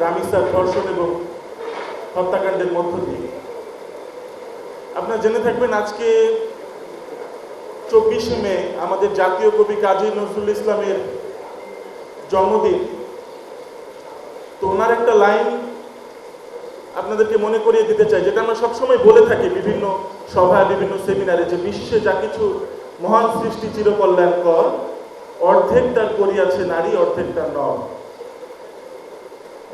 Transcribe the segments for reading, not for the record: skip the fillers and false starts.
রামিসার ধর্ষণ এবং হত্যাকাণ্ডের মধ্য দিয়ে। আপনারা জেনে থাকবেন আজকে 24শে মে আমাদের জাতীয় কবি কাজী নজরুল ইসলামের জন্মদিন। তো ওনার একটা লাইন আপনাদেরকে মনে করিয়ে দিতে চাই, যেটা আমরা সবসময় বলে থাকি বিভিন্ন সভায়, বিভিন্ন সেমিনারে, যে বিশ্বে যা কিছু মহান সৃষ্টি চিরকল্যাণকর, অর্ধেক তার করিয়াছে নারী, অর্ধেক তার নর।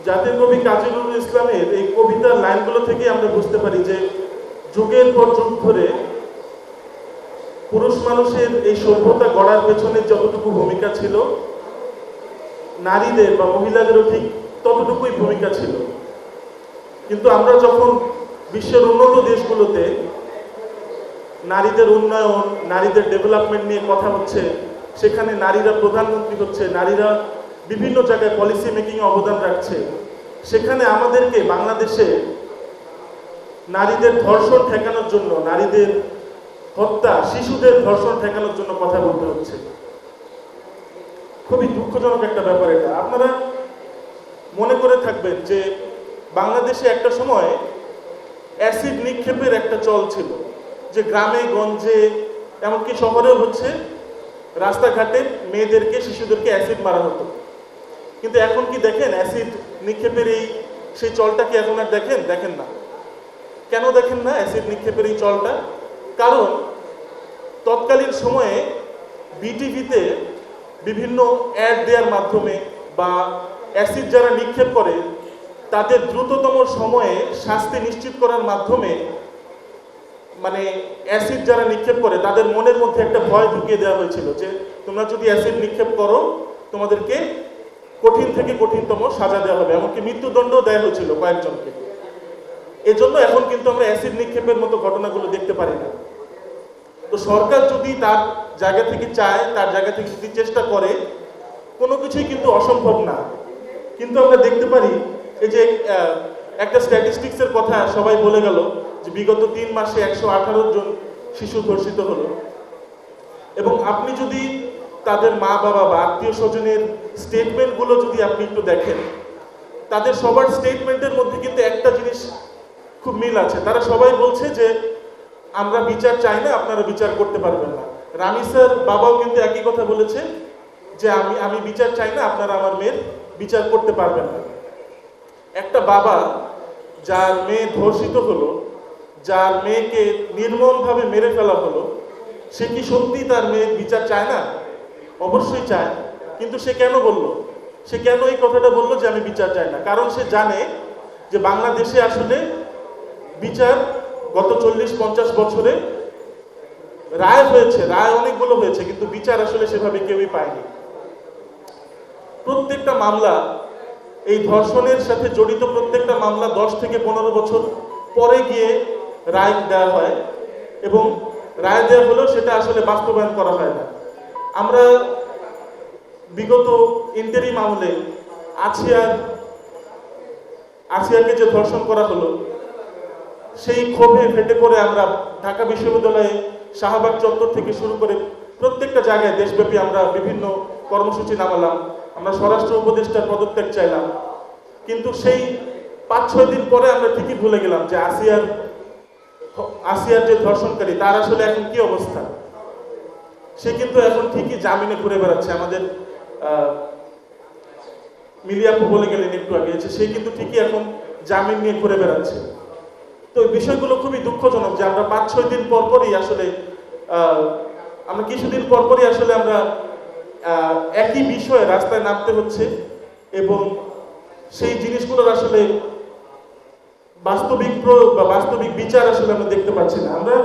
জাতীয় কবি কাজী নজরুল ইসলামের এই কবিতার লাইনগুলো থেকে আমরা বুঝতে পারি যে যুগের পর যুগ ধরে পুরুষ মানুষের এই সভ্যতা গড়ার পেছনে যতটুকু ভূমিকা ছিল, নারীদের বা মহিলাদেরও ঠিক ততটুকুই ভূমিকা ছিল। কিন্তু আমরা যখন বিশ্বের উন্নত দেশগুলোতে নারীদের উন্নয়ন, নারীদের ডেভেলপমেন্ট নিয়ে কথা হচ্ছে, সেখানে নারীরা প্রধানমন্ত্রী হচ্ছে, নারীরা বিভিন্ন জায়গায় পলিসি মেকিং অবদান রাখছে, সেখানে আমাদেরকে বাংলাদেশে নারীদের ধর্ষণ ঠেকানোর জন্য, নারীদের হত্যা, শিশুদের ধর্ষণ ঠেকানোর জন্য কথা বলতে হচ্ছে। খুবই দুঃখজনক একটা ব্যাপার এটা। আপনারা মনে করে থাকবেন যে বাংলাদেশে একটা সময় অ্যাসিড নিক্ষেপের একটা চল ছিল, যে গ্রামে গঞ্জে এমনকি শহরেও হচ্ছে, রাস্তাঘাটে মেয়েদেরকে, শিশুদেরকে অ্যাসিড মারা হতো। কিন্তু এখন কি দেখেন অ্যাসিড নিক্ষেপের সেই চলটা কি এখন আর দেখেন না? কেন দেখেন না অ্যাসিড নিক্ষেপের এই চলটা? কারণ তৎকালীন সময়ে বিটিভিতে বিভিন্ন অ্যাড দেওয়ার মাধ্যমে বা অ্যাসিড যারা নিক্ষেপ করে তাদের দ্রুততম সময়ে শাস্তি নিশ্চিত করার মাধ্যমে, মানে অ্যাসিড যারা নিক্ষেপ করে তাদের মনের মধ্যে একটা ভয় ঢুকিয়ে দেওয়া হয়েছিল যে তোমরা যদি অ্যাসিড নিক্ষেপ করো তোমাদেরকে কঠিন থেকে কঠিনতম সাজা দেওয়া হবে, এমনকি মৃত্যুদণ্ড দেওয়া হয়েছিল কয়েকজনকে। এজন্য এখন কিন্তু আমরা অ্যাসিড নিক্ষেপের মতো ঘটনাগুলো দেখতে পারি না। তো সরকার যদি তার জায়গা থেকে চায়, তার জায়গা থেকে যদি চেষ্টা করে, কোনো কিছুই কিন্তু অসম্ভব না। কিন্তু আমরা দেখতে পারি এই যে একটা স্ট্যাটিস্টিক্সের কথা সবাই বলে গেল যে বিগত 3 মাসে 118 জন শিশু ধর্ষিত হলো। এবং আপনি যদি তাদের মা বাবা বা আত্মীয় স্বজনের স্টেটমেন্টগুলো যদি আপনি একটু দেখেন, তাদের সবার স্টেটমেন্টের মধ্যে কিন্তু একটা জিনিস খুব মিল আছে। তারা সবাই বলছে যে আমরা বিচার চাই না, আপনারা বিচার করতে পারবেন না। রামিসার বাবাও কিন্তু একই কথা বলেছে যে আমি বিচার চাই না, আপনারা আমার মেয়ের বিচার করতে পারবেন না। একটা বাবা যার মেয়ে ধর্ষিত হলো, যার মেয়েকে নির্মমভাবে মেরে ফেলা হলো, সে কি সত্যি তার মেয়ের বিচার চায় না? অবশ্যই চায়। কিন্তু সে কেন বলল? সে কেন এই কথাটা বললো যে আমি বিচার চাই না? কারণ সে জানে যে বাংলাদেশে আসলে বিচার গত 40-50 বছরে রায় হয়েছে, রায় অনেকগুলো হয়েছে, কিন্তু বিচার আসলে সেভাবে কেউই পায়নি। প্রত্যেকটা মামলা, এই ধর্ষণের সাথে জড়িত প্রত্যেকটা মামলা 10 থেকে 15 বছর পরে গিয়ে রায় দেওয়া হয়, এবং রায় দেওয়া হলেও সেটা আসলে বাস্তবায়ন করা হয় না। আমরা বিগত ইন্টারিম আমলে আসিয়াকে যে ধর্ষণ করা হলো, সেই ক্ষোভে ফেটে পড়ে আমরা ঢাকা বিশ্ববিদ্যালয়ে শাহবাগ চত্বর থেকে শুরু করে প্রত্যেকটা জায়গায় দেশব্যাপী আমরা বিভিন্ন কর্মসূচি নামালাম। আমরা স্বরাষ্ট্র উপদেষ্টার পদত্যাগ চাইলাম। কিন্তু সেই 5-6 দিন পরে আমরা ঠিকই ভুলে গেলাম যে আসিয়ার যে ধর্ষণকারী, তার আসলে এখন কি অবস্থা। সে কিন্তু এখন ঠিকই জামিনে ঘুরে বেড়াচ্ছে। আমাদের মিলিয়াপু বলে গেলেন একটু আগে যে সে কিন্তু ঠিকই এখন জামিন নিয়ে ঘুরে বেড়াচ্ছে। তো এই বিষয়গুলো খুবই দুঃখজনক যে আমরা 5-6 দিন পরপরই আসলে আমরা কিছুদিন পরপরই আসলে আমরা একই বিষয়ে রাস্তায় নামতে হচ্ছে, এবং সেই জিনিসগুলোর আসলে বাস্তবিক প্রয়োগ বা বাস্তবিক বিচার আসলে আমরা দেখতে পাচ্ছি না। আমরা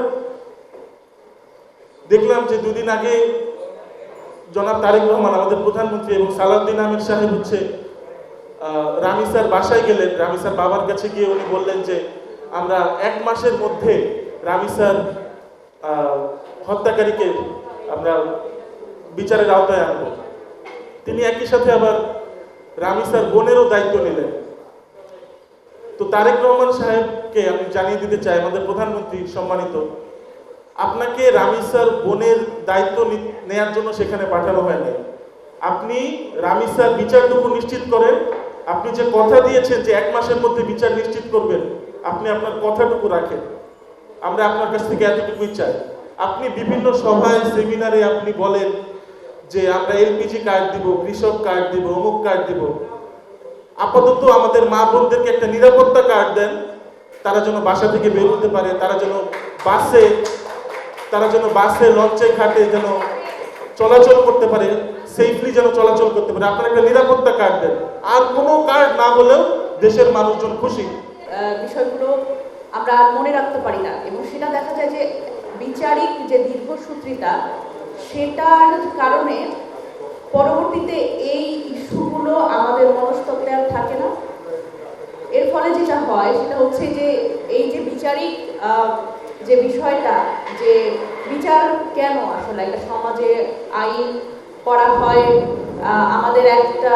দেখলাম যে 2 দিন আগে জনাব তারেক রহমান আমাদের প্রধানমন্ত্রী এবং সালাউদ্দিন আহমেদ সাহেব হচ্ছে রামিসার বাসায় গেলেন। রামিসার বাবার কাছে গিয়ে উনি বললেন যে আমরা 1 মাসের মধ্যে রামিসার হত্যাকারীকে আমরা বিচারের আওতায় আনব। তিনি একই সাথে আবার রামিসার বোনেরও দায়িত্ব নিলেন। তো তারেক রহমান সাহেবকে আমি জানিয়ে দিতে চাই, আমাদের প্রধানমন্ত্রী সম্মানিত, আপনাকে রামিসার বোনের দায়িত্ব নেয়ার জন্য সেখানে পাঠানো হয়নি। আপনি রামিসার বিচারটুকু নিশ্চিত করেন আপনি যে কথা দিয়েছেন যে 1 মাসের মধ্যে বিচার নিশ্চিত করবেন, আপনি আপনার কথাটুকু রাখেন। আমরা আপনার কাছ থেকে এতটুকুই চাই। আপনি বিভিন্ন সভায় সেমিনারে আপনি বলেন যে আমরা এলপিজি কার্ড দিব, কৃষক কার্ড দিব, অমুক কার্ড দিব। আপাতত আমাদের মা বোনদেরকে একটা নিরাপত্তা কার্ড দেন, তারা যেন বাসা থেকে বের হতে পারে, তারা যেন বাসে লঞ্চে ঘাটে যেন চলাচল করতে পারে, সেফলি যেন চলাচল করতে পারে। আপনারা একটা নিরাপত্তা কার্ড দেন, আর কোনো কার্ড না হলেও দেশের মানুষজন খুশি। বিষয়গুলো আমরা আর মনে রাখতে পারি না, এবং সেটা দেখা যায় যে বিচারিক যে দীর্ঘসূত্রিতা, সেটার কারণে পরবর্তীতে এই ইস্যুগুলো আমাদের মনস্তত্ত্বে আর থাকে না। এর ফলে যেটা হয় সেটা হচ্ছে যে এই যে বিচারিক যে বিষয়টা, যে বিচার কেন আসলে একটা সমাজে আইন করা হয়, আমাদের একটা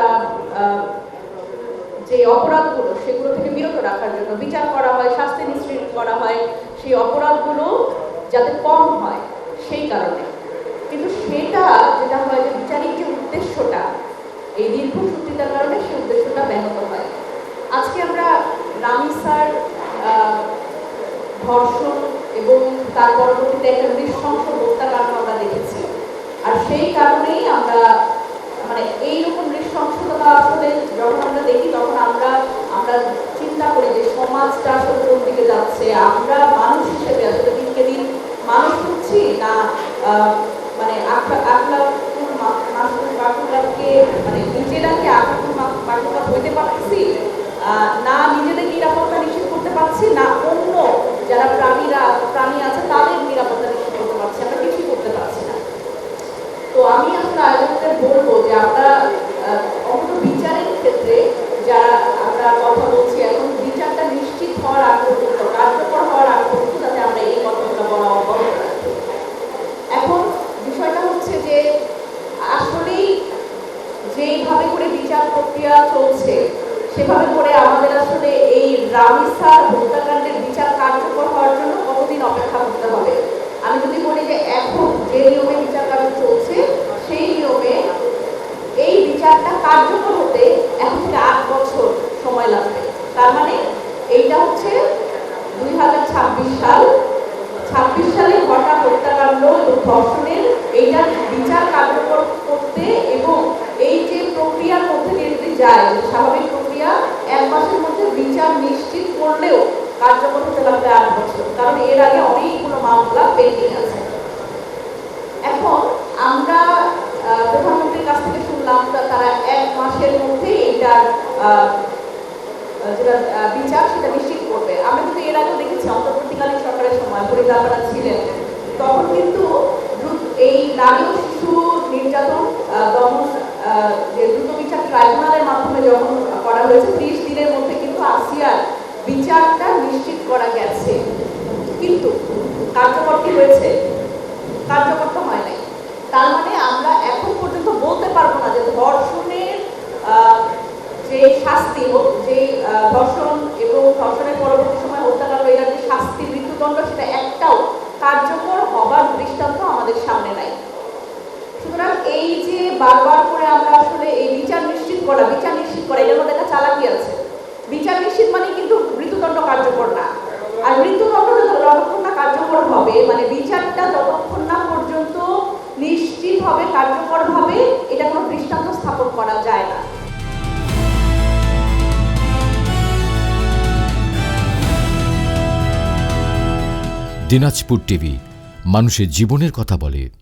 যে অপরাধগুলো সেগুলো থেকে বিরত রাখার জন্য বিচার করা হয়, শাস্তি নিশ্চিত করা হয় সেই অপরাধগুলো যাতে কম হয় সেই কারণে। কিন্তু সেটা যেটা হয় যে বিচারিক যে উদ্দেশ্যটা, এই দীর্ঘসূত্রিতার কারণে সেই উদ্দেশ্যটা ব্যাহত হয়। আজকে আমরা রামিসার ধর্ষণ এবং তার পরবর্তীতে একটা নৃশংস হত্যাকাণ্ড আমরা দেখেছি, আর সেই কারণেই আমরা মানে এইরকম নৃশংসতা আসলে যখন আমরা দেখি তখন আমরা চিন্তা করি যে সমাজটা আসলে কোন দিকে যাচ্ছে। আমরা মানুষ হিসেবে আসলে দিনকে দিন মানুষ হচ্ছি না, মানে মানে নিজেরা কি আখলাক হইতে পারছি না, নিজেদের নিরাপত্তা নিশ্চিত করতে পারছি না, অন্য যারা প্রাণী আছে তাদের নিরাপত্তা নিশ্চিত করতে পারছি, আমরা কিছুই করতে পারছি না। তো আমি আসলে আয়োজকদের বলবো যে আমরা অন্তত বিচারের ক্ষেত্রে যারা আমরা কথা বলছি এখন, বিচারটা নিশ্চিত হওয়ার আগ পর্যন্ত, কার্যকর হওয়ার আগ পর্যন্ত যাতে আমরা এই কথাটা বলা অবগত রাখি। এখন বিষয়টা হচ্ছে যে আসলেই যেইভাবে করে বিচার প্রক্রিয়া চলছে সেভাবে করে আমাদের আসলে এই রামিসার হত্যাকাণ্ডের বিচার কার্যকর হওয়ার জন্য কতদিন অপেক্ষা করতে হবে? আমি যদি বলি যে এখন যে নিয়মে বিচার কার্য চলছে সেই নিয়মে এই বিচারটা কার্যকর হতে এখন থেকে 8 বছর সময় লাগবে। তার মানে এইটা হচ্ছে 2026 সাল, 26 সালে ঘটা হত্যাকাণ্ড এবং ধর্ষণের এইটার বিচার কার্যকর করতে এবং এই যে প্রক্রিয়ার মধ্যে দিয়ে যদি যায়, স্বাভাবিক প্রক্রিয়া 1 মাসের মধ্যে বিচার নিশ্চিত করলেও কার্যকর হতে লাগবে 8 বছর, কারণ এর আগে অনেকগুলো মামলা পেন্ডিং আছে। এখন আমরা প্রধানমন্ত্রীর কাছ থেকে শুনলাম তারা 1 মাসের মধ্যে এইটার যেটা বিচার সেটা নিশ্চিত করবে। আমরা কিন্তু এর আগে দেখেছি অন্তর্বর্তীকালীন সরকারের সময় ফরিদা আপারা ছিলেন, তখন কিন্তু এই নারী ও শিশু নির্যাতন দমন যে দ্রুত বিচার ট্রাইব্যুনালের মাধ্যমে যখন করা হয়েছে 30 দিনের মধ্যে কিন্তু আসিয়ার বিচারটা নিশ্চিত করা গেছে। কিন্তু কার্যকর কি হয়েছে? কার্যকর তো হয় নাই। তার মানে আমরা এখন পর্যন্ত বলতে পারবো না যে ধর্ষণের যে শাস্তি, যে ধর্ষণ এবং ধর্ষণের পরবর্তী সময় হত্যাকাণ্ড, এটার যে শাস্তি মৃত্যুদণ্ড, সেটা একটাও কার্যকর হবার দৃষ্টান্ত আমাদের সামনে নাই। সুতরাং এই যে বারবার করে আমরা আসলে এই বিচার নিশ্চিত করা এটার মধ্যে একটা চালাকি আছে। বিচার নিশ্চিত মানে কিন্তু মৃত্যুদণ্ড কার্যকর না, আর মৃত্যুদণ্ড যতক্ষণ না কার্যকর হবে, মানে বিচারটা যতক্ষণ না পর্যন্ত নিশ্চিত হবে কার্যকর ভাবে, এটা কোনো দৃষ্টান্ত স্থাপন করা যায় না। দিনাজপুর টিভি, মানুষের জীবনের কথা বলে।